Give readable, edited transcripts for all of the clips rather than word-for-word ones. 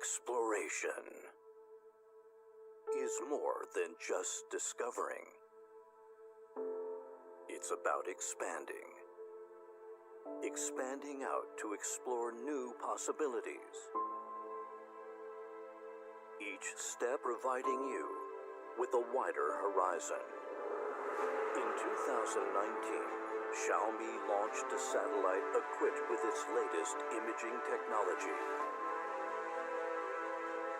Exploration is more than just discovering. It's about expanding. Expanding out to explore new possibilities. Each step providing you with a wider horizon. In 2019, Xiaomi launched a satellite equipped with its latest imaging technology,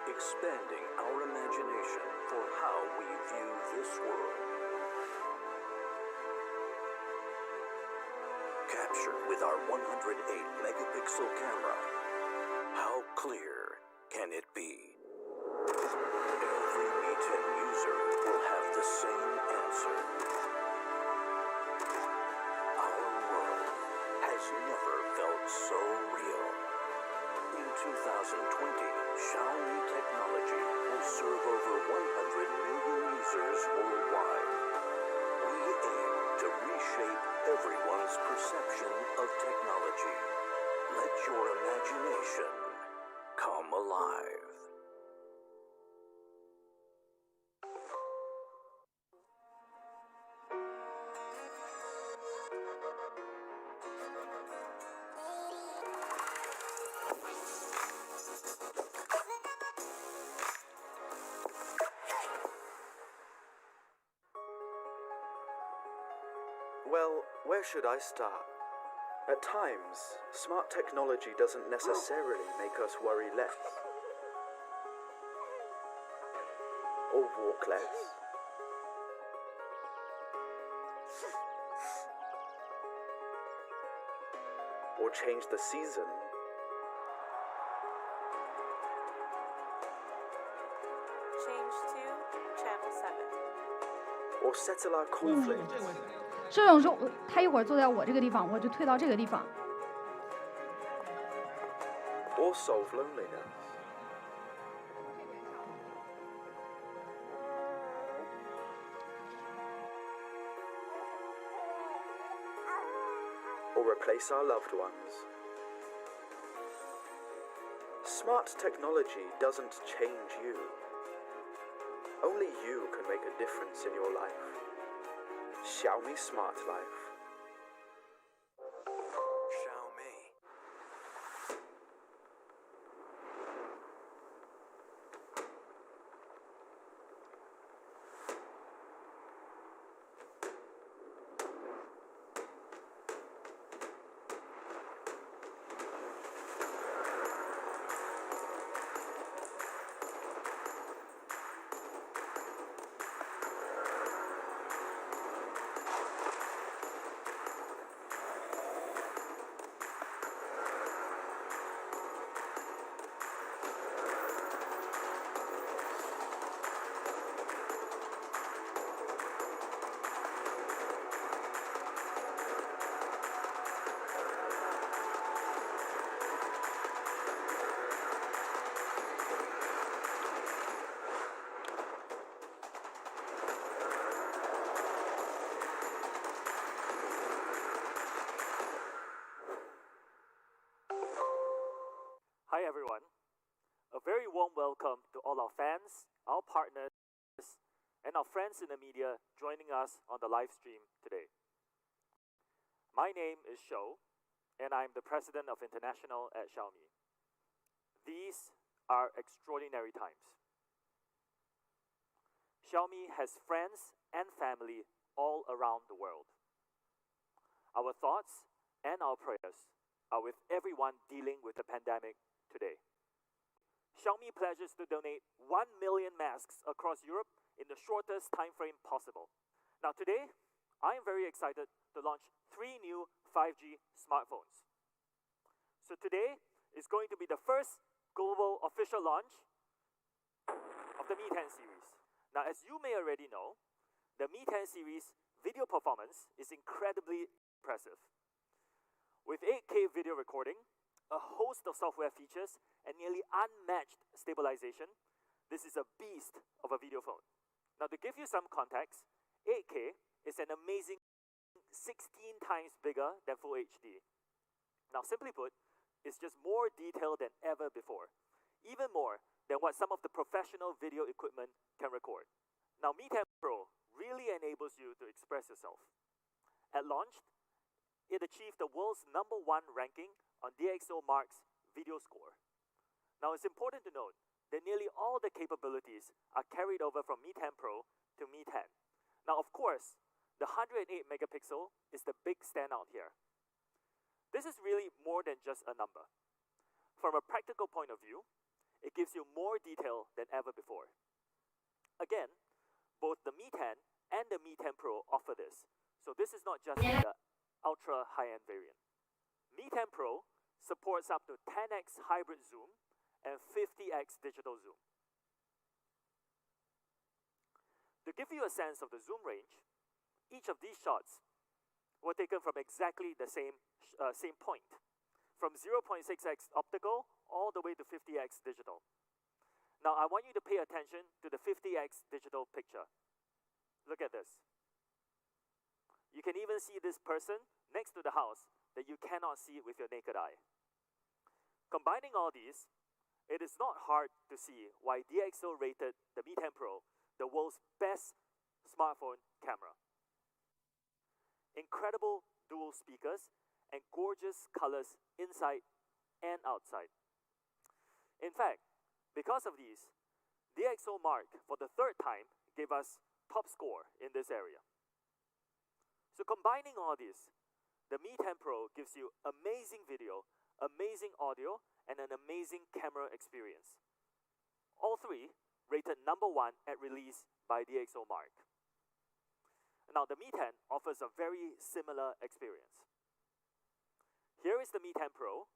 expanding our imagination for how we view this world. Captured with our 108-megapixel camera, how clear can it be? Every Mi 10 user will have the same answer. Our world has never felt so real. In 2020, Xiaomi technology will serve over 100 million users worldwide. We aim to reshape everyone's perception of technology. Let your imagination come alive. Well, where should I start? At times, smart technology doesn't necessarily make us worry less. Or walk less. Or change the season. Change to Channel 7. Or settle our conflicts. 这种时候，他一会儿坐在我这个地方，我就退到这个地方。 Or solve loneliness. Or replace our loved ones. Smart technology doesn't change you. Only you can make a difference in your life. Xiaomi Smart Life. Xiaomi. Hi everyone. A very warm welcome to all our fans, our partners, and our friends in the media joining us on the live stream today. My name is Shou, and I'm the President of International at Xiaomi. These are extraordinary times. Xiaomi has friends and family all around the world. Our thoughts and our prayers are with everyone dealing with the pandemic today. Xiaomi pledges to donate 1 million masks across Europe in the shortest time frame possible. Now today, I am very excited to launch 3 new 5G smartphones. So today is going to be the first global official launch of the Mi 10 series. Now as you may already know, the Mi 10 series video performance is incredibly impressive. With 8K video recording, a host of software features, and nearly unmatched stabilization, this is a beast of a video phone. Now to give you some context, 8K is an amazing 16 times bigger than Full HD. Now simply put, it's just more detailed than ever before. even more than what some of the professional video equipment can record. Now, Mi 10 Pro really enables you to express yourself. At launch, it achieved the world's #1 ranking on DxOMark's video score. Now, it's important to note that nearly all the capabilities are carried over from Mi 10 Pro to Mi 10. Now, of course, the 108 megapixel is the big standout here. This is really more than just a number. From a practical point of view, it gives you more detail than ever before. Again, both the Mi 10 and the Mi 10 Pro offer this, so this is not just the ultra high-end variant. Mi 10 Pro supports up to 10x hybrid zoom and 50x digital zoom. To give you a sense of the zoom range, each of these shots were taken from exactly the same point, from 0.6x optical all the way to 50x digital. Now, I want you to pay attention to the 50x digital picture. Look at this. You can even see this person next to the house that you cannot see with your naked eye. Combining all these, it is not hard to see why DxO rated the Mi 10 Pro the world's best smartphone camera. Incredible dual speakers and gorgeous colors inside and outside. In fact, because of these, DxOMark for the 3rd time gave us top score in this area. So combining all this, the Mi 10 Pro gives you amazing video, amazing audio, and an amazing camera experience. All three rated #1 at release by DxOMark. Now, the Mi 10 offers a very similar experience. Here is the Mi 10 Pro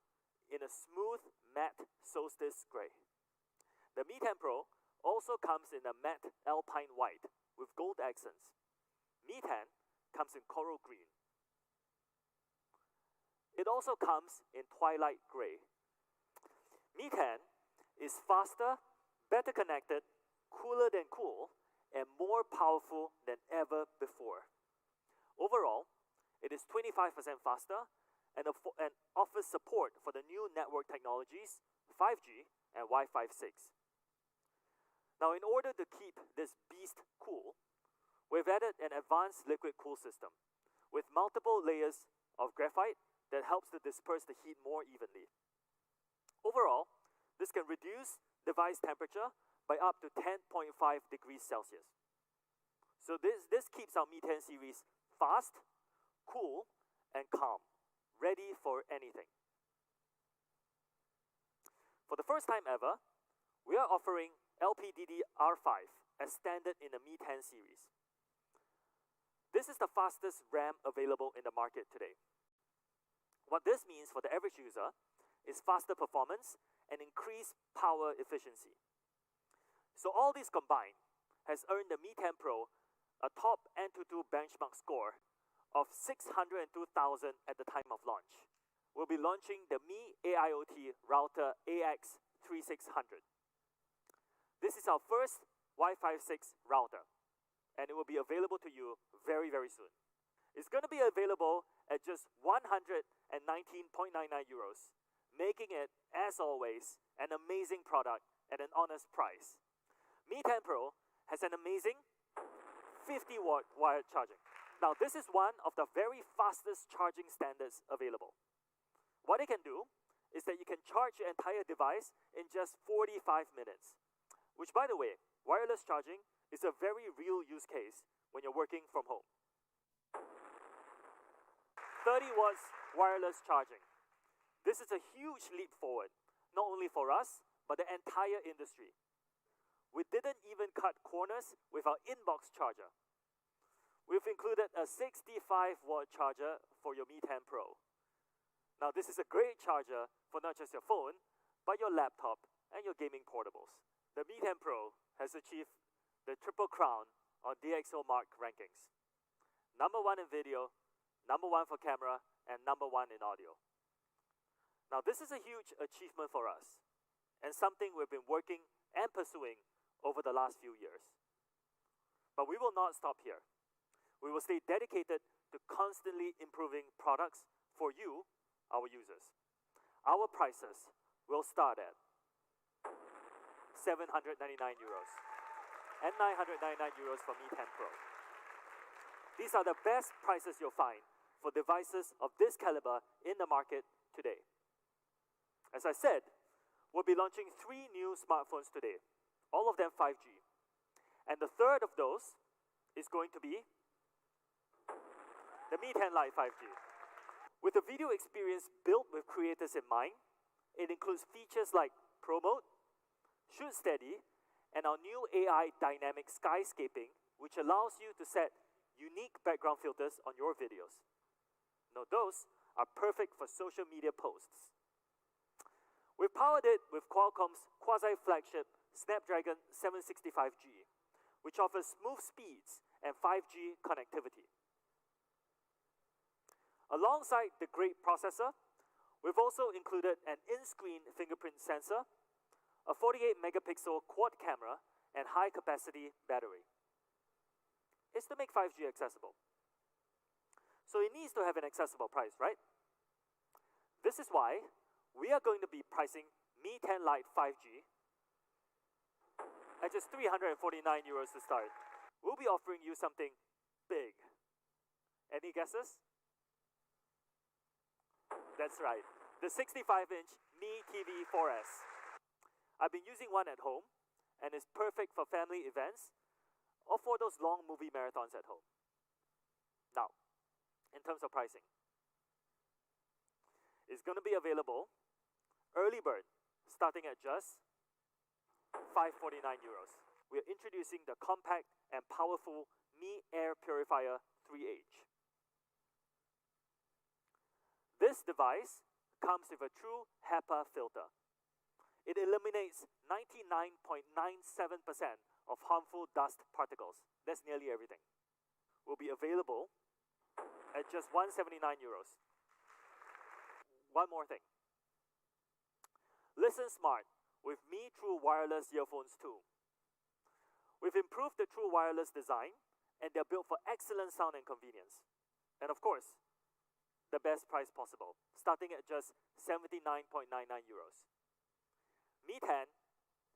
in a smooth matte solstice gray. The Mi 10 Pro also comes in a matte alpine white with gold accents. Mi 10 comes in coral green. It also comes in twilight gray. Mi 10 is faster, better connected, cooler than cool, and more powerful than ever before. Overall, it is 25% faster and offers support for the new network technologies, 5G and Wi-Fi 6. Now, in order to keep this beast cool, we've added an advanced liquid cool system with multiple layers of graphite that helps to disperse the heat more evenly. Overall, this can reduce device temperature by up to 10.5 degrees Celsius. So this keeps our Mi 10 series fast, cool, and calm, ready for anything. For the first time ever, we are offering LPDDR5 as standard in the Mi 10 series. This is the fastest RAM available in the market today. What this means for the average user is faster performance and increased power efficiency. So all this combined has earned the Mi 10 Pro a top Antutu benchmark score of 602,000 at the time of launch. We'll be launching the Mi AIoT router AX3600. This is our first Wi-Fi 6 router, and it will be available to you very, very soon. It's going to be available at just 119.99 euros, making it, as always, an amazing product at an honest price. Mi 10 Pro has an amazing 50-watt wired charging. Now, this is one of the very fastest charging standards available. What it can do is that you can charge your entire device in just 45 minutes, which, by the way, wireless charging is a very real use case when you're working from home. 30 watts wireless charging. This is a huge leap forward, not only for us, but the entire industry. We didn't even cut corners with our inbox charger. We've included a 65-watt charger for your Mi 10 Pro. Now, this is a great charger for not just your phone, but your laptop and your gaming portables. The Mi 10 Pro has achieved the triple crown on DxOMark rankings. #1 in video, #1 for camera, and #1 in audio. Now, this is a huge achievement for us, and something we've been working and pursuing over the last few years. But we will not stop here. We will stay dedicated to constantly improving products for you, our users. Our prices will start at 799 euros and 999 euros for Mi 10 Pro. These are the best prices you'll find for devices of this caliber in the market today. As I said, we'll be launching 3 new smartphones today, all of them 5G. And the third of those is going to be the Mi 10 Lite 5G. With a video experience built with creators in mind, it includes features like Pro Mode, Shoot Steady, and our new AI dynamic skyscaping, which allows you to set unique background filters on your videos. Now those are perfect for social media posts. We've powered it with Qualcomm's quasi-flagship Snapdragon 765G, which offers smooth speeds and 5G connectivity. Alongside the great processor, we've also included an in-screen fingerprint sensor, a 48-megapixel quad camera, and high-capacity battery. It's to make 5G accessible. So it needs to have an accessible price, right? This is why we are going to be pricing Mi 10 Lite 5G at just 349 euros to start. We'll be offering you something big. Any guesses? That's right, the 65-inch Mi TV 4S. I've been using one at home, and it's perfect for family events or for those long movie marathons at home. Now, in terms of pricing, it's going to be available early bird, starting at just 549 euros. We're introducing the compact and powerful Mi Air Purifier 3H. This device comes with a true HEPA filter. It eliminates 99.97% of harmful dust particles. That's nearly everything. Will be available at just 179 euros. One more thing. Listen smart with Mi True Wireless earphones too. We've improved the True Wireless design, and they're built for excellent sound and convenience. And of course, the best price possible, starting at just 79.99 euros. Mi 10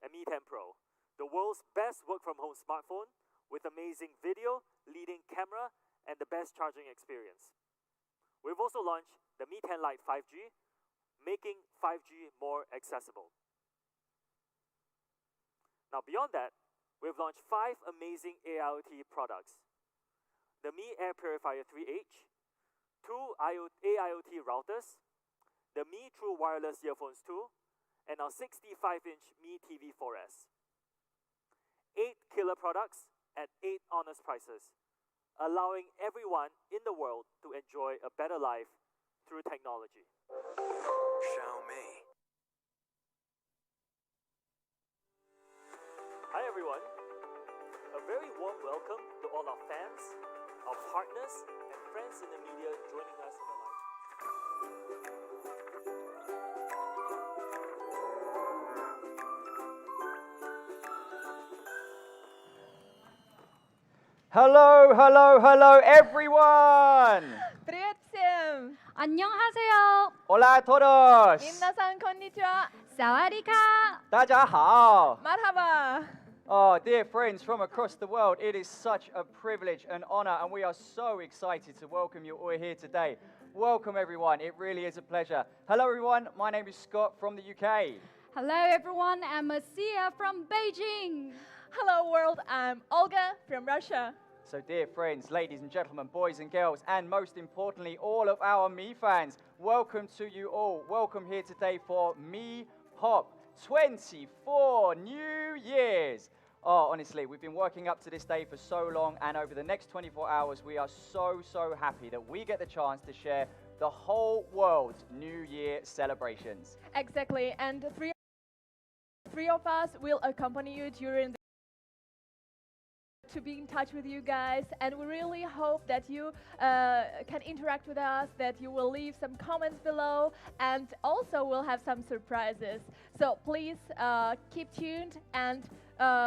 and Mi 10 Pro, the world's best work-from-home smartphone with amazing video, leading camera, and the best charging experience. We've also launched the Mi 10 Lite 5G, making 5G more accessible. Now beyond that, we've launched 5 amazing AIoT products. The Mi Air Purifier 3H, 2 AIoT routers, the Mi True Wireless earphones 2, and our 65-inch Mi TV 4S. 8 killer products at 8 honest prices, allowing everyone in the world to enjoy a better life through technology. Xiaomi. Hi everyone. A very warm welcome to all our fans, our partners, and friends in the media joining us on the live. Hello, hello, hello, everyone! Привет всем! 안녕하세요. Hola a todos! 皆さんこんにちは。 사와디카. 大家好! Marhaba. Oh, dear friends from across the world, it is such a privilege and honor, and we are so excited to welcome you all here today. Welcome, everyone. It really is a pleasure. Hello, everyone. My name is Scott from the UK. Hello everyone, I'm Asia from Beijing. Hello world, I'm Olga from Russia. So, dear friends, ladies and gentlemen, boys and girls, and most importantly, all of our Mi fans, welcome to you all. Welcome here today for Mi Pop 24 New Years. Oh, honestly, we've been working up to this day for so long, and over the next 24 hours, we are so happy that we get the chance to share the whole world's New Year celebrations. Exactly, and three of us will accompany you during to be in touch with you guys, and we really hope that you can interact with us, that you will leave some comments below, and also we'll have some surprises. So please keep tuned, and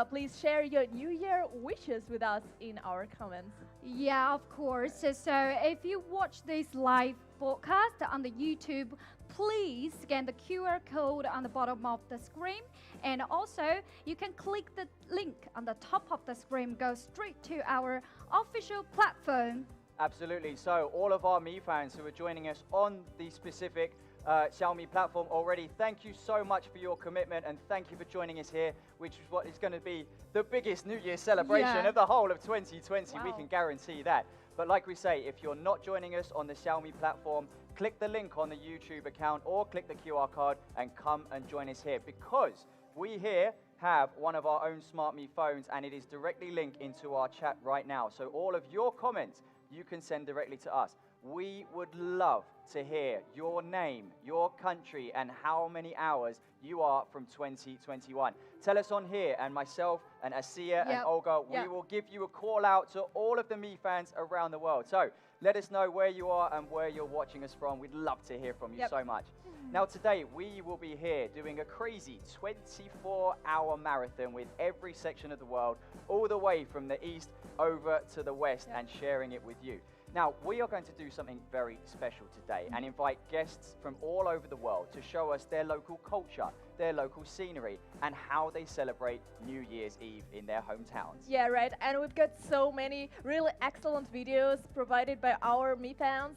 please share your New Year wishes with us in our comments. Yeah, of course. So if you watch this live broadcast on the YouTube, please scan the QR code on the bottom of the screen. And also, you can click the link on the top of the screen, go straight to our official platform. Absolutely. So all of our Mi fans who are joining us on the specific Xiaomi platform already, thank you so much for your commitment and thank you for joining us here, which is what is going to be the biggest New Year celebration of the whole of 2020. We can guarantee that. But like we say, if you're not joining us on the Xiaomi platform, click the link on the YouTube account or click the QR code and come and join us here, because we here have one of our own Smart Me phones and it is directly linked into our chat right now. So all of your comments you can send directly to us. We would love to hear your name, your country, and how many hours you are from 2021. Tell us on here, and myself and Asiya and Olga, we will give you a call out to all of the Mi fans around the world. So let us know where you are and where you're watching us from. We'd love to hear from you so much. Now today, we will be here doing a crazy 24-hour marathon with every section of the world, all the way from the east over to the west, and sharing it with you. Now, we are going to do something very special today and invite guests from all over the world to show us their local culture, their local scenery, and how they celebrate New Year's Eve in their hometowns. Yeah, right. And we've got so many really excellent videos provided by our Mi fans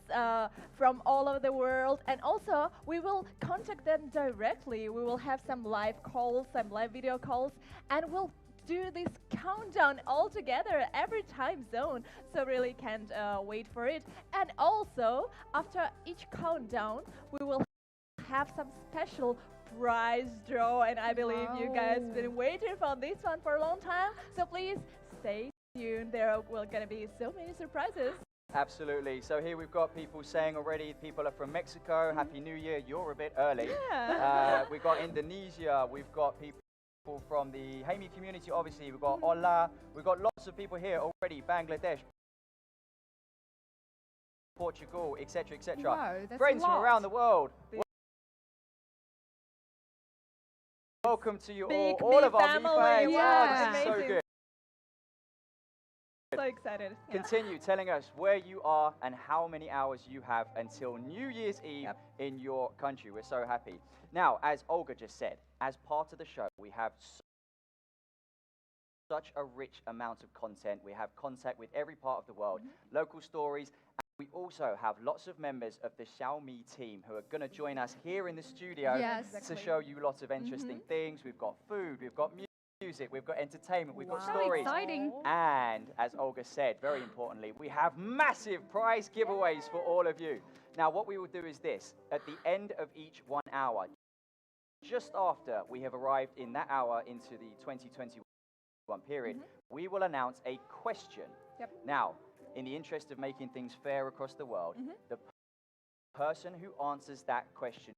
from all over the world. And also, we will contact them directly. We will have some live calls, some live video calls, and we'll do this countdown all together every time zone, so really can't wait for it. And also, after each countdown, we will have some special prize draw, and I believe you guys have been waiting for this one for a long time, so please stay tuned. There are going to be so many surprises. Absolutely. So here we've got people saying already, people are from Mexico, Happy New Year, you're a bit early. We've got Indonesia, we've got people from the Hami community, obviously. We've got Ola, we've got lots of people here already, Bangladesh, Portugal, etc., etc. Wow, that's Friends a lot. from around the world. Welcome to you all of our Mi fans. Yeah. This is so good. So excited. Continue telling us where you are and how many hours you have until New Year's Eve in your country. We're so happy. Now, as Olga just said, as part of the show, we have such a rich amount of content. We have contact with every part of the world, local stories. And we also have lots of members of the Xiaomi team who are going to join us here in the studio to show you lots of interesting things. We've got food, we've got music, we've got entertainment, we've got stories. So exciting. And as Olga said, very importantly, we have massive prize giveaways for all of you. Now, what we will do is this. At the end of each 1 hour, just after we have arrived in that hour into the 2021 period, we will announce a question. Now, in the interest of making things fair across the world, the person who answers that question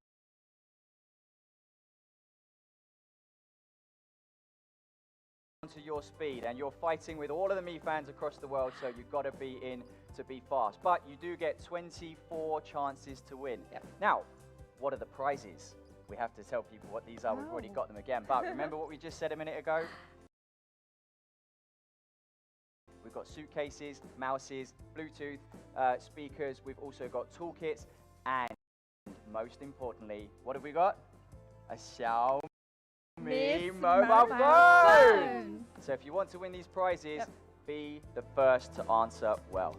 to your speed, and you're fighting with all of the Mi fans across the world, so you've got to be in to be fast. But you do get 24 chances to win. Now, what are the prizes? We have to tell people what these are. We've already got them again. But remember what we just said a minute ago? We've got suitcases, mouses, Bluetooth speakers. We've also got toolkits. And most importantly, what have we got? A Xiaomi mobile phone. So if you want to win these prizes, be the first to answer well.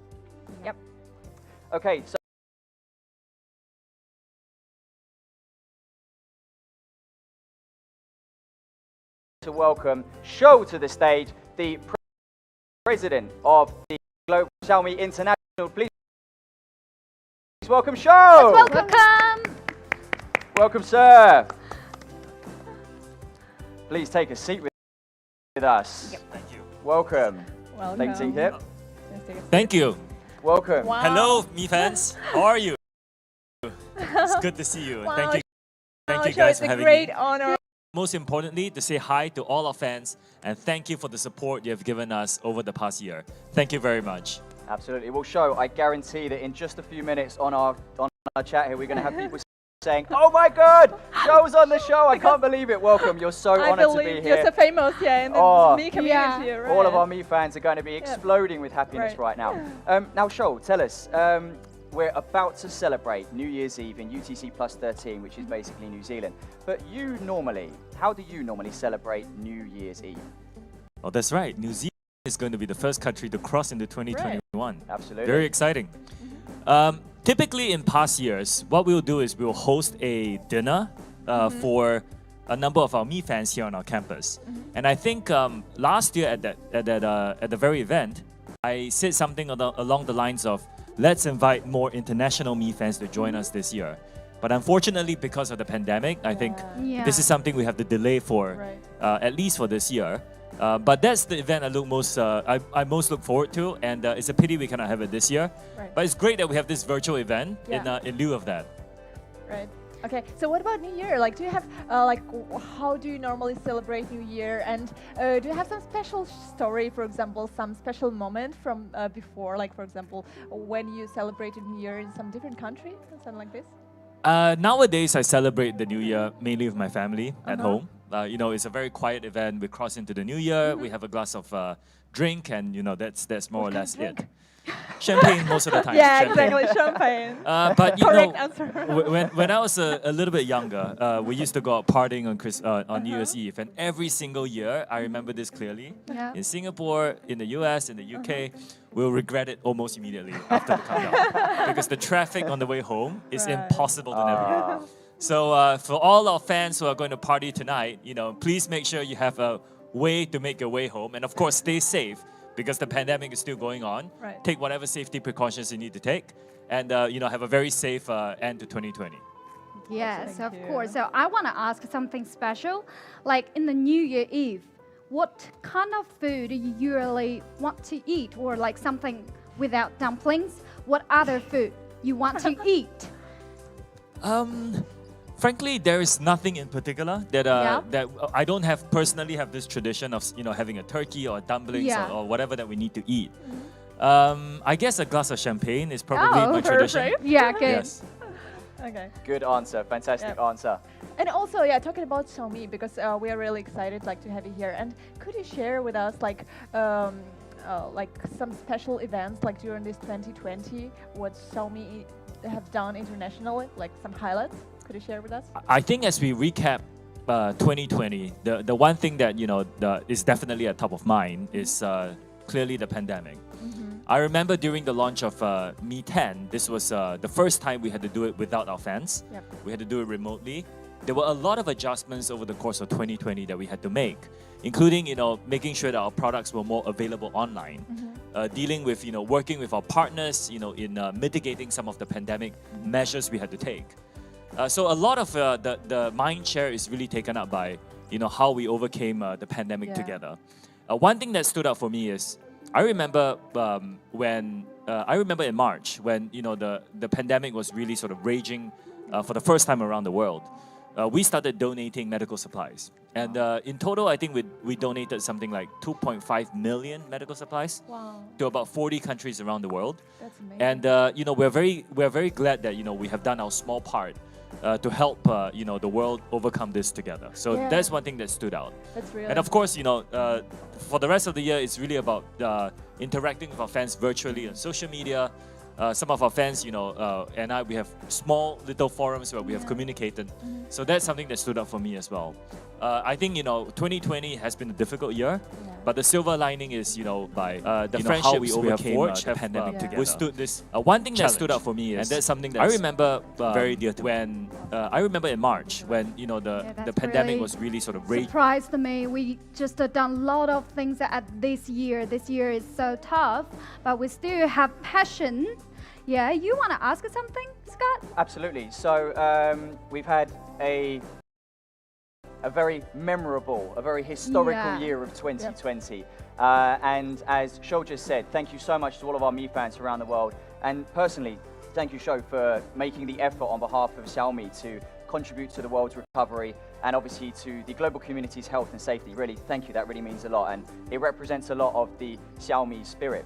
Okay, so to welcome Shou to the stage, the president of the Global Xiaomi International. Please welcome Shou. Welcome. Welcome, sir. Please take a seat with us. Thank you. Welcome. Welcome. Take it. Thank you. Welcome. Wow. Hello, Mi fans. How are you? It's good to see you. Wow, Thank you. Thank you Shou, guys it's for a having great me. honor. Most importantly, to say hi to all our fans and thank you for the support you have given us over the past year. Thank you very much. Absolutely. Well, Shou, I guarantee that in just a few minutes on our chat here, we're going to have people saying, "Oh my God, Shou's on the show! I can't believe it." Welcome. You're so honored to be here. You're so famous, in the Mi community, right? All of our Mi fans are going to be exploding with happiness right now. Now, Shou, tell us, we're about to celebrate New Year's Eve in UTC plus 13, which is basically New Zealand. But how do you normally celebrate New Year's Eve? Oh, that's right. New Zealand is going to be the first country to cross into 2021. Absolutely. Very exciting. Typically in past years, what we'll do is we'll host a dinner for a number of our Me fans here on our campus. And I think last year at the very event, I said something along the lines of, let's invite more international Me fans to join us this year. But unfortunately, because of the pandemic, I think this is something we have to delay for, at least for this year. But that's the event I most look forward to, and it's a pity we cannot have it this year. But it's great that we have this virtual event in lieu of that. Right. Okay. So what about New Year? Like, do you have how do you normally celebrate New Year? And do you have some special story, for example, some special moment from before, like for example, when you celebrated New Year in some different country, something like this? Nowadays, I celebrate the New Year mainly with my family at home. You know, it's a very quiet event. We cross into the New Year. We have a glass of drink, and you know that's more or less it. Champagne most of the time. Yeah, champagne. exactly, champagne. But you Correct know, answer. when I was a little bit younger, we used to go out partying on New Year's Eve, and every single year, I remember this clearly. In Singapore, in the US, in the UK, we'll regret it almost immediately after the countdown because the traffic on the way home is impossible to navigate. So for all our fans who are going to party tonight, you know, please make sure you have a way to make your way home, and of course, stay safe. Because the pandemic is still going on, take whatever safety precautions you need to take, and you know, have a very safe end to 2020. Yes, of course. So I want to ask something special, like in the New Year Eve, what kind of food do you usually want to eat, or like something without dumplings? What other food you want to eat? Frankly, there is nothing in particular that that I don't personally have this tradition of having a turkey or dumplings or whatever that we need to eat. I guess a glass of champagne is probably my tradition. Yeah, good. Yes. Okay. Good answer. Fantastic answer. And also, talking about Xiaomi, because we are really excited to have you here. And could you share with us like some special events like during this 2020, what Xiaomi have done internationally, like some highlights? Could you share with us? I think as we recap 2020, the one thing that is definitely at top of mind is clearly the pandemic. I remember during the launch of Mi 10, this was the first time we had to do it without our fans. We had to do it remotely. There were a lot of adjustments over the course of 2020 that we had to make, including making sure that our products were more available online, dealing with working with our partners in mitigating some of the pandemic measures we had to take. So a lot of the mind share is really taken up by how we overcame the pandemic together. One thing that stood out for me is I remember in March when the pandemic was really sort of raging for the first time around the world. We started donating medical supplies, and in total, I think we donated something like 2.5 million medical supplies to about 40 countries around the world. That's amazing. And we're very glad that we have done our small part to help the world overcome this together. So that's one thing that stood out. That's really. And of course, for the rest of the year, it's really about interacting with our fans virtually on social media. Some of our fans, and we have small little forums where we have communicated. So that's something that stood out for me as well. I think 2020 has been a difficult year, but the silver lining is by the friendships how we overcame the pandemic together. Withstood this. One thing that stood out for me is, and that's something that I remember very dear to when I remember in March when the pandemic really was really sort of raging. Surprised me. We just done a lot of things at this year. This year is so tough, but we still have passion. Yeah, you want to ask something, Scott? Absolutely. So we've had a very memorable, a very historical year of 2020. And as Shou just said, thank you so much to all of our Mi fans around the world. And personally, thank you, Shou, for making the effort on behalf of Xiaomi to contribute to the world's recovery and obviously to the global community's health and safety. Really, thank you. That really means a lot. And it represents a lot of the Xiaomi spirit.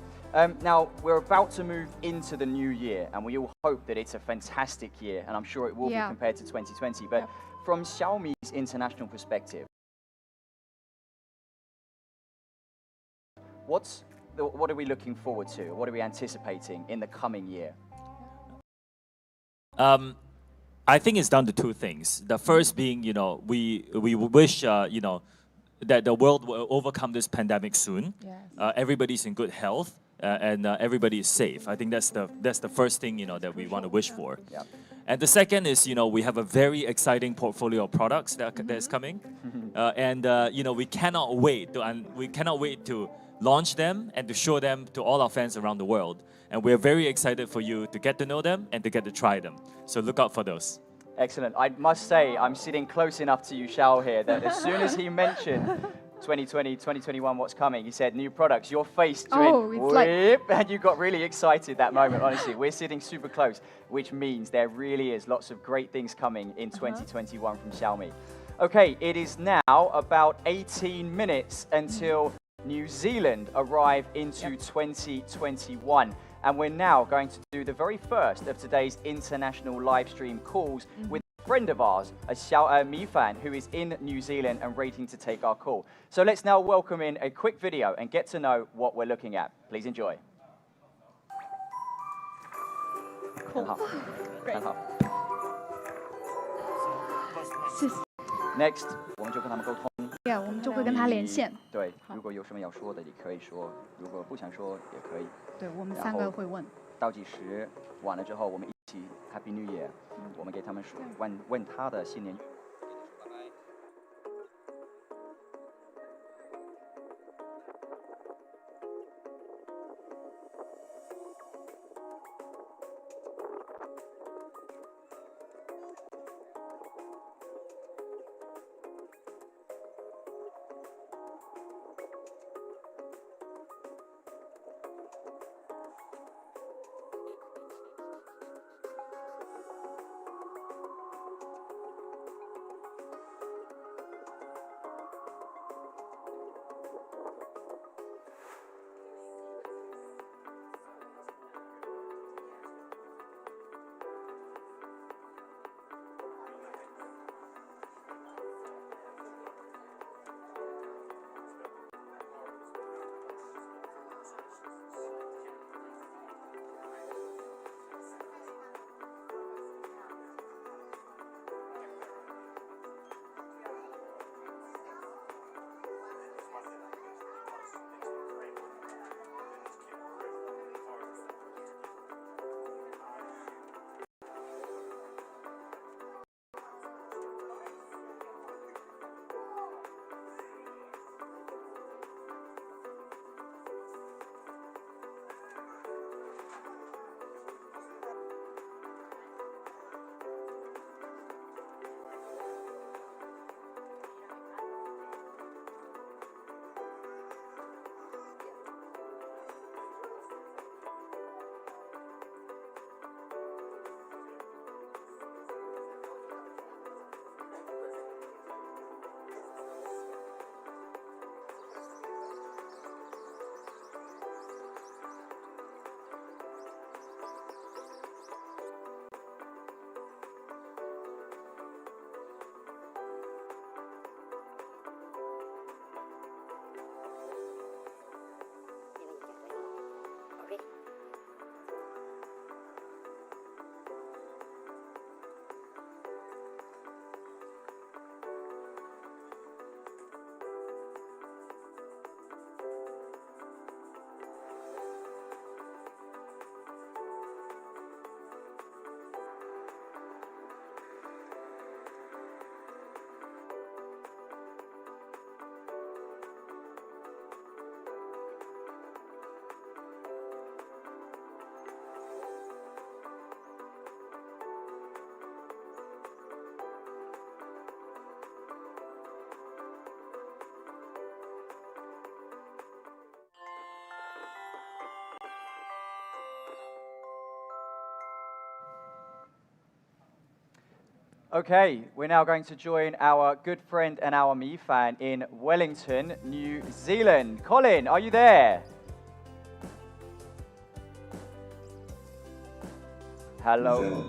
Now, we're about to move into the new year, and we all hope that it's a fantastic year, and I'm sure it will be compared to 2020. But from Xiaomi's international perspective, what are we looking forward to? What are we anticipating in the coming year? I think it's down to two things. The first being, we wish, that the world will overcome this pandemic soon. Yes. Everybody's in good health, and everybody is safe. I think that's the first thing, that we want to wish for. Yep. And the second is, we have a very exciting portfolio of products that's coming, and we cannot wait to launch them and to show them to all our fans around the world. And we're very excited for you to get to know them and to get to try them. So look out for those. Excellent. I must say, I'm sitting close enough to you, Shao, here, that as soon as he mentioned 2020, 2021, what's coming, he said new products, your face went whip, and you got really excited that moment, honestly. We're sitting super close, which means there really is lots of great things coming in 2021 from Xiaomi. Okay, it is now about 18 minutes until New Zealand arrive into 2021. And we're now going to do the very first of today's international live stream calls with a friend of ours, a Xiaomi fan, who is in New Zealand and waiting to take our call. So let's now welcome in a quick video and get to know what we're looking at. Please enjoy. Cool. Great. Next, 我们就跟他们沟通。对，我们就会跟他连线。对，如果有什么要说的，也可以说；如果不想说，也可以。对，我们3个会问。倒计时完了之后，我们一起 Happy New Year，我们给他们说问他的新年。Okay, we're now going to join our good friend and our Mi fan in Wellington, New Zealand. Colin, are you there? Hello.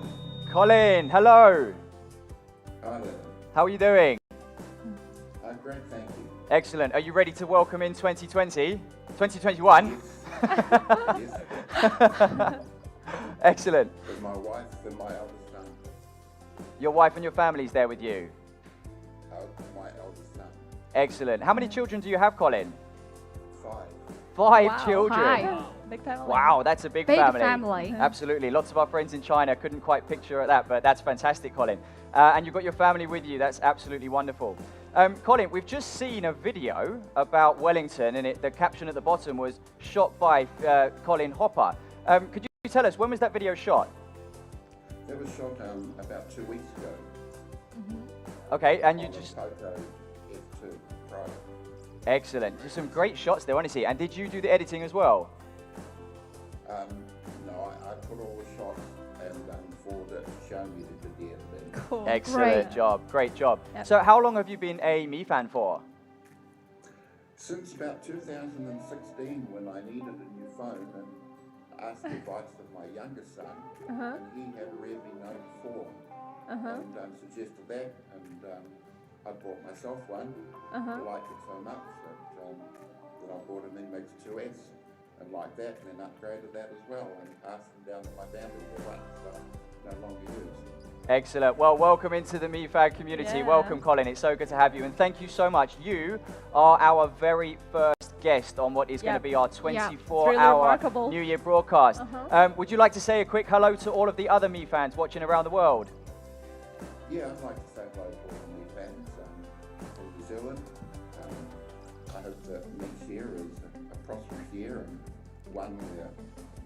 Colin, hello. Hi there. How are you doing? I'm great, thank you. Excellent. Are you ready to welcome in 2020? 2021? Yes. Excellent. With my wife and my eldest son. Your wife and your family's there with you? My eldest son. Excellent. How many children do you have, Colin? 5. 5 Wow, children. Hi. Big family. Wow, that's a big Big family. family. Absolutely. Lots of our friends in China couldn't quite picture that, but that's fantastic, Colin. And you've got your family with you. That's absolutely wonderful. Colin, we've just seen a video about Wellington, and the caption at the bottom was shot by Colin Hopper. Could you tell us, when was that video shot? That was shot about 2 weeks ago. Okay, and you on a just... Photo F2 Pro. Excellent. Just some great shots there, honestly. And did you do the editing as well? No, I put all the shots and forwarded it to show me that the editing. Cool. Excellent Great. job. Great job. Yep. So how long have you been a Me fan for? Since about 2016, when I needed a new phone and asked the advice of my youngest son, and he had a Redmi Note 4 and suggested that, and I bought myself one. I liked it so much that I bought an Mix 2S and liked that, and then upgraded that as well and passed them down to my family for one, so no longer use. Excellent. Well, welcome into the Me fan community. Yeah. Welcome, Colin. It's so good to have you. And thank you so much. You are our very first guest on what is going to be our It's really 24-hour remarkable. New Year broadcast. Would you like to say a quick hello to all of the other Me fans watching around the world? Yeah, I'd like to say hello to all the new fans from New Zealand. I hope that next year is a prosperous year and one where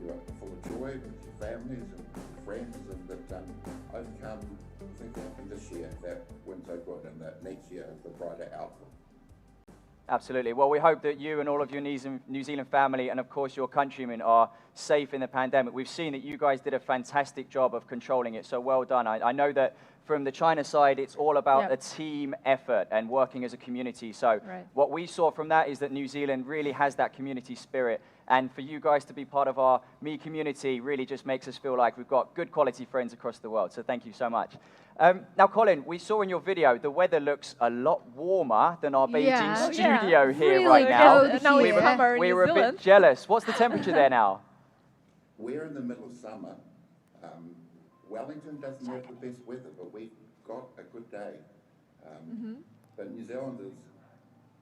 you're full of joy with your families and friends, and that overcome things that happened this year that weren't so good, and that next year has a brighter outlook. Absolutely. Well, we hope that you and all of your New Zealand family and, of course, your countrymen are safe in the pandemic. We've seen that you guys did a fantastic job of controlling it, so well done. I know that from the China side, it's all about a team effort and working as a community. So what we saw from that is that New Zealand really has that community spirit. And for you guys to be part of our Me community really just makes us feel like we've got good quality friends across the world. So thank you so much. Now, Colin, we saw in your video, the weather looks a lot warmer than our Beijing studio here really right now. cold here. We were a bit jealous. What's the temperature there now? We're in the middle of summer. Wellington doesn't have the best weather, but we've got a good day. But New Zealanders,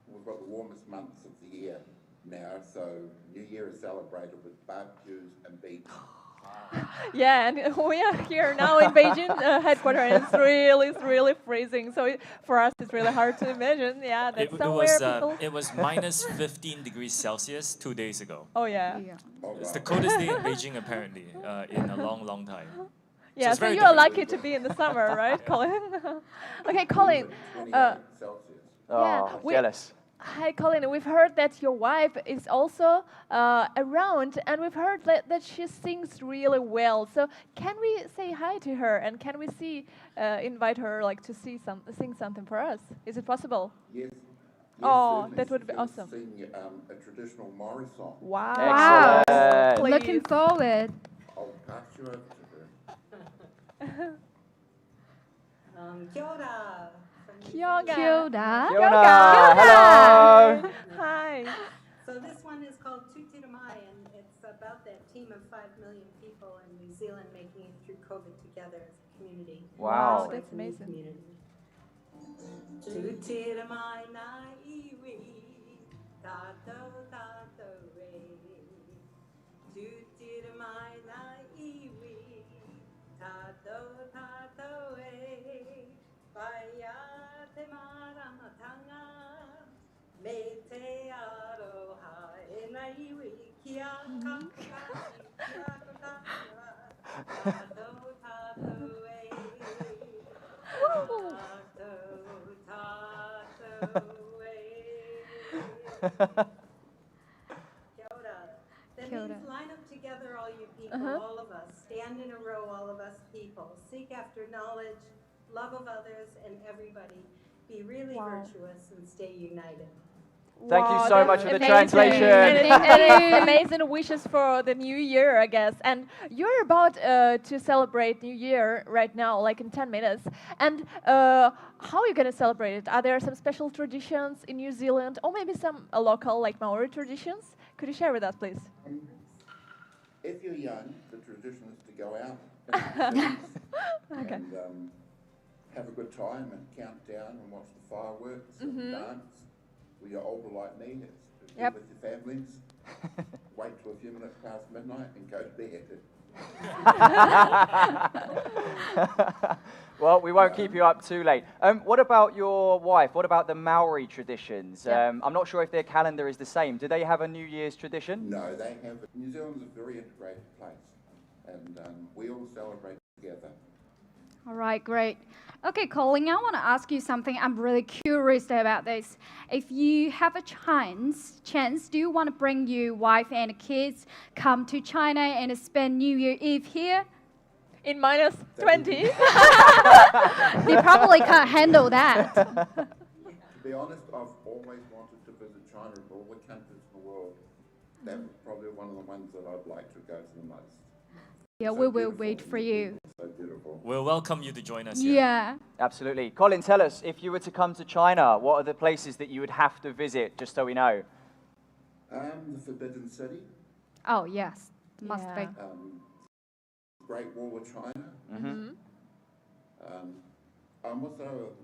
we've got the warmest months of the year now, so New Year is celebrated with barbecues and beaches. Yeah, and we are here now in Beijing headquarters, and it's really freezing. So for us, it's really hard to imagine. Yeah, that somewhere people... It was minus 15 degrees Celsius 2 days ago. Oh yeah. It's the coldest day in Beijing apparently in a long time. Yeah, so you're lucky to be in the summer, right, Colin? Okay, Colin. 28 Celsius. Jealous. Hi, Colin. We've heard that your wife is also around, and we've heard that she sings really well. So can we say hi to her, and can we invite her to sing something for us? Is it possible? Yes. Oh, that would be awesome. Sing a traditional Maori song. Wow. Excellent. Looking forward. I'll pass you over to her. Kia ora. Kia ora. Kia ora. Kia ora. Hello. Hi. So this one is called Tutira Mai, and it's about that team of 5 million people in New Zealand making it through COVID together as a community. Wow. That's amazing. Tutira mai na iwi, tatou tatou e. Tutira mai na iwi, tatou tatou e. Whaia te maramatanga, me te aroha e na iwi kia kakakashi, kia kakakawa, tatou tatou e. Tatou tatou e. Kia ora. That Kia ora. means line up together, all you people, all of us. Stand in a row, all of us people. Seek after knowledge, love of others, and everybody. Be really virtuous and stay united. Thank you so much for the translation. And it's amazing wishes for the new year, I guess. And you're about to celebrate New Year right now, like in 10 minutes. And how are you going to celebrate it? Are there some special traditions in New Zealand, or maybe some local, like Maori traditions? Could you share with us, please? If you're young, the tradition is to go out into the cities Okay. and have a good time and count down and watch the fireworks and dance. With your older like me, it's be with your families. Wait till a few minutes past midnight and go to bed. Well, we won't keep you up too late. What about your wife? What about the Maori traditions? I'm not sure if their calendar is the same. Do they have a New Year's tradition? No, they have. New Zealand's a very integrated place, and we all celebrate together. All right, great. Okay, Colin, I want to ask you something. I'm really curious about this. If you have a chance, do you want to bring your wife and kids come to China and spend New Year Eve here? In minus 20? They probably can't handle that. To be honest, I've always wanted to visit China of all the countries in the world. That was probably one of the ones that I'd like to go to the most. Yeah, we will wait for you. So beautiful. We'll welcome you to join us here. Yeah. Absolutely. Colin, tell us, if you were to come to China, what are the places that you would have to visit, just so we know? The Forbidden City. Oh, yes. Must be. Great Wall of China. I'm also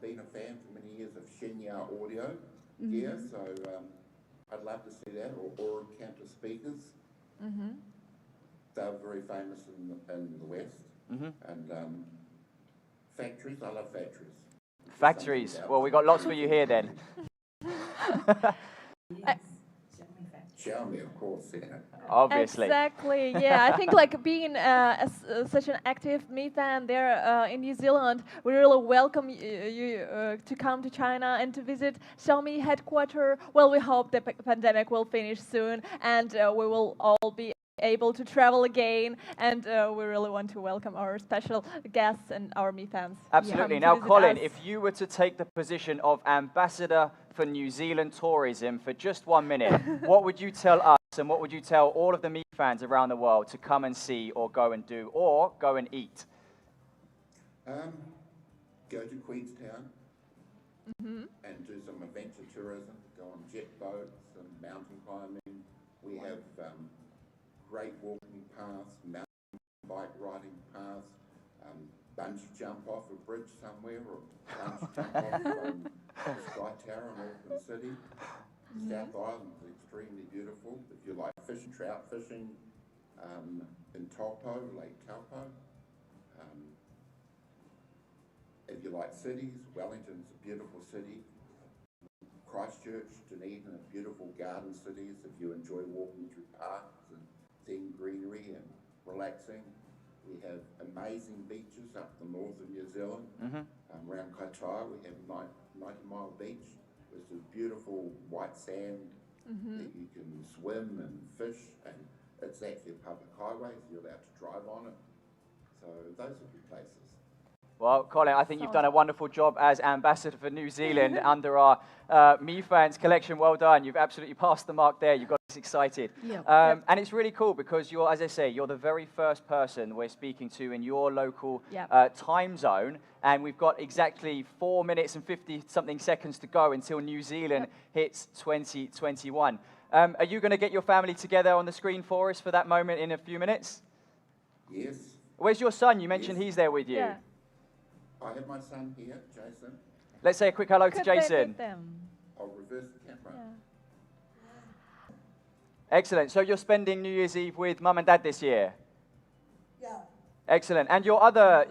been a fan for many years of Shinya audio gear, so I'd love to see that, or Cantor speakers. They're very famous in the West. And factories, I love factories. Factories. Well, we've got lots for you here then. Xiaomi, of course, yeah. Obviously. Exactly, yeah. I think like being such an active Me fan there in New Zealand, we really welcome you to come to China and to visit Xiaomi headquarters. Well, we hope the pandemic will finish soon and we will all be able to travel again, and we really want to welcome our special guests and our Me fans. Absolutely. Now, Colin, if you were to take the position of ambassador for New Zealand tourism for just 1 minute, what would you tell us and what would you tell all of the Me fans around the world to come and see or go and do or go and eat? Go to Queenstown and do some adventure tourism, go on jet boats and mountain climbing. We have great walking paths, mountain bike riding paths, bungee jump off a bridge somewhere, or bungee jump off from the Sky Tower in Auckland City. South Island is extremely beautiful. If you like fishing, trout fishing in Taupo, Lake Taupo. If you like cities, Wellington's a beautiful city. Christchurch, Dunedin are beautiful garden cities if you enjoy walking through parks and seeing greenery and relaxing. We have amazing beaches up the north of New Zealand. Around Kaitaia we have 90 Mile Beach, which is beautiful white sand that you can swim and fish, and it's actually a public highway, so you're allowed to drive on it. So those are good places. Well, Colin, I think you've done a wonderful job as ambassador for New Zealand under our Me Fans collection. Well done. You've absolutely passed the mark there. You've got us excited. And it's really cool because you're, as I say, you're the very first person we're speaking to in your local time zone. And we've got exactly 4 minutes and 50-something seconds to go until New Zealand hits 2021. Are you going to get your family together on the screen for us for that moment in a few minutes? Yes. Where's your son? You mentioned he's there with you. Yeah. I have my son here, Jason. Let's say a quick hello to Jason. I'll reverse the camera. Excellent. So you're spending New Year's Eve with Mum and Dad this year? Yeah. Excellent. And your other...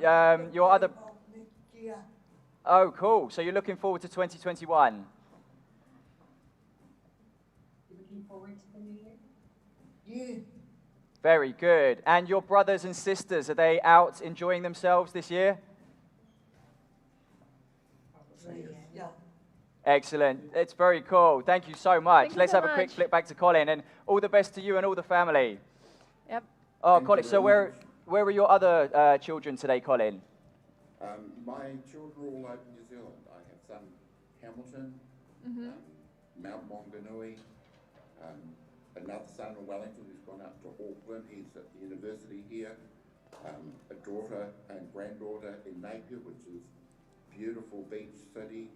Oh, cool. So you're looking forward to 2021? Looking forward to the new year? Yeah. Very good. And your brothers and sisters, are they out enjoying themselves this year? Yeah. Excellent. It's very cool. Thank you so much. Thank you Let's so have a quick much. flip back to Colin, and all the best to you and all the family. Yep. Oh, Thank Colin, you so very where are your other children today, Colin? My children are all over New Zealand. I have son Hamilton, Mount Maunganui, another son in Wellington who's gone up to Auckland. He's at the university here. A daughter and granddaughter in Napier, which is beautiful beach city.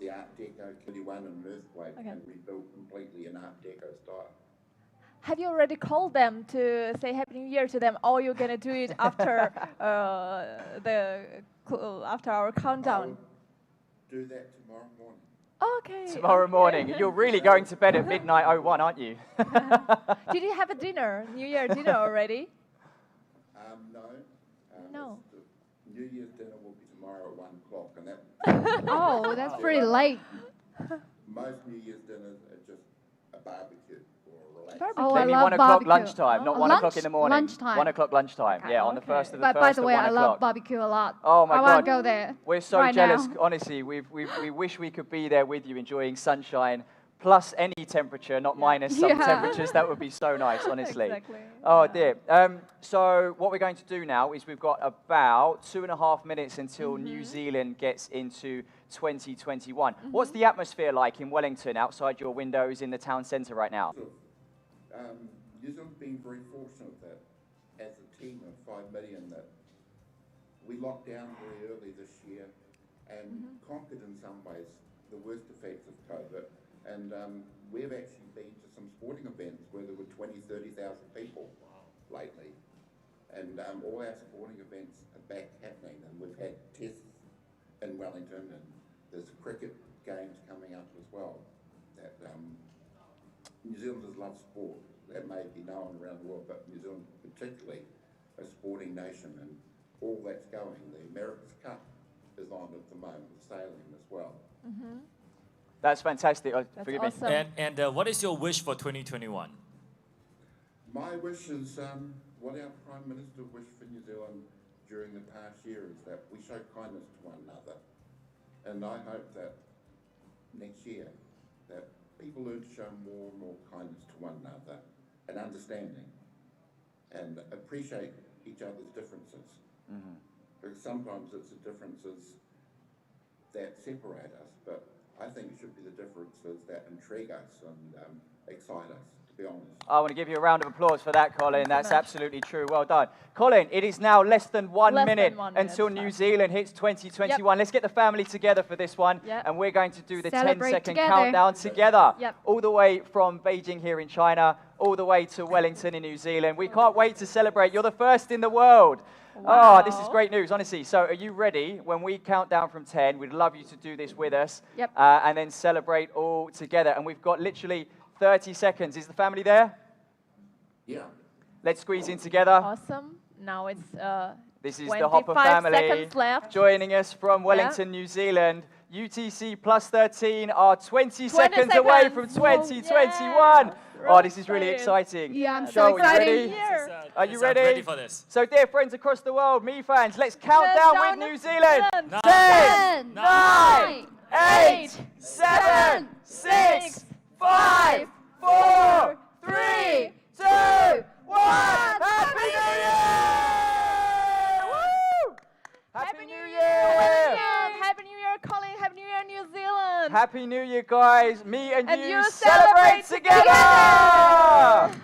The Art Deco 31 and an earthquake and rebuilt completely in Art Deco style. Have you already called them to say Happy New Year to them, or you're going to do it after the after our countdown? I'll do that tomorrow morning. Okay. Tomorrow okay. morning. You're really going to bed at midnight 01, aren't you? Did you have a dinner, New Year dinner already? No. No. The New Year's dinner will be tomorrow at 1 o'clock, and that. Oh, that's pretty late. Most New Year's dinners are just a barbecue or a relaxed. Barbecue. Oh, They I mean love 1 o'clock barbecue. lunchtime, not 1 o'clock in the morning. Lunchtime. 1 o'clock lunchtime, Okay. yeah, on the Okay. first of the But first by the at way, 1 I o'clock. love barbecue a lot. Oh my I God. want to go there. We're so right jealous, now. honestly. We wish we could be there with you enjoying sunshine plus any temperature, not minus some Yeah. temperatures. That would be so nice, honestly. Exactly. Oh Yeah. dear. So what we're going to do now is we've got about 2.5 minutes until New Zealand gets into 2021. What's the atmosphere like in Wellington outside your windows in the town centre right now? New Zealand's been very fortunate that as a team of 5 million that we locked down very early this year and conquered in some ways the worst effects of COVID. And we've actually been to some sporting events where there were 20, 30,000 people lately. And all our sporting events are back happening, and we've had tests in Wellington, and there's cricket games coming up as well. That New Zealanders love sport. That may be known around the world, but New Zealand particularly a sporting nation, and all that's going. The America's Cup is on at the moment, sailing as well. That's fantastic. That's Forgive awesome. me. And what is your wish for 2021? My wish is what our Prime Minister wished for New Zealand during the past year is that we show kindness to one another. And I hope that next year that people learn to show more and more kindness to one another and understanding and appreciate each other's differences. Because sometimes it's the differences that separate us, but I think it should be the differences that intrigue us and excite us, to be honest. I want to give you a round of applause for that, Colin. That's absolutely true. Well done. Colin, it is now less than one minute until New Zealand hits 2021. Let's get the family together for this one. And we're going to do the Celebrate 10-second together. countdown together. Yep. All the way from Beijing here in China, all the way to Wellington in New Zealand. We can't wait to celebrate. You're the first in the world. Wow. Oh, this is great news, honestly. So are you ready? When we count down from 10, we'd love you to do this with us. Yep. And then celebrate all together. And we've got literally 30 seconds. Is the family there? Yeah. Let's squeeze in together. Awesome. Now it's This is the Hopper 25 family seconds left. joining us from Wellington, New Zealand. UTC plus 13 are 20 seconds away from 2021. Yeah. Oh, this is really Excited. exciting. Yeah, I'm Joe, so are you excited. ready? Here. Are you I'm ready? ready for this. So, dear friends across the world, me fans, let's count down with New Zealand. 10, 9, 8, 7, 6, 5, 4, 3, 2, 1. Happy New Year! Woo! Happy New Year! Happy New Year, Colin. Happy New Year, New Zealand. Happy New Year, guys. Me and you you celebrate celebrate together!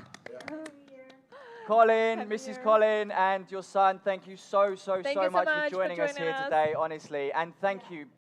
Colin, Happy Mrs. New Year. Colin, and your son, thank you so Thank you so much much for joining us joining here us. today, honestly. And thank you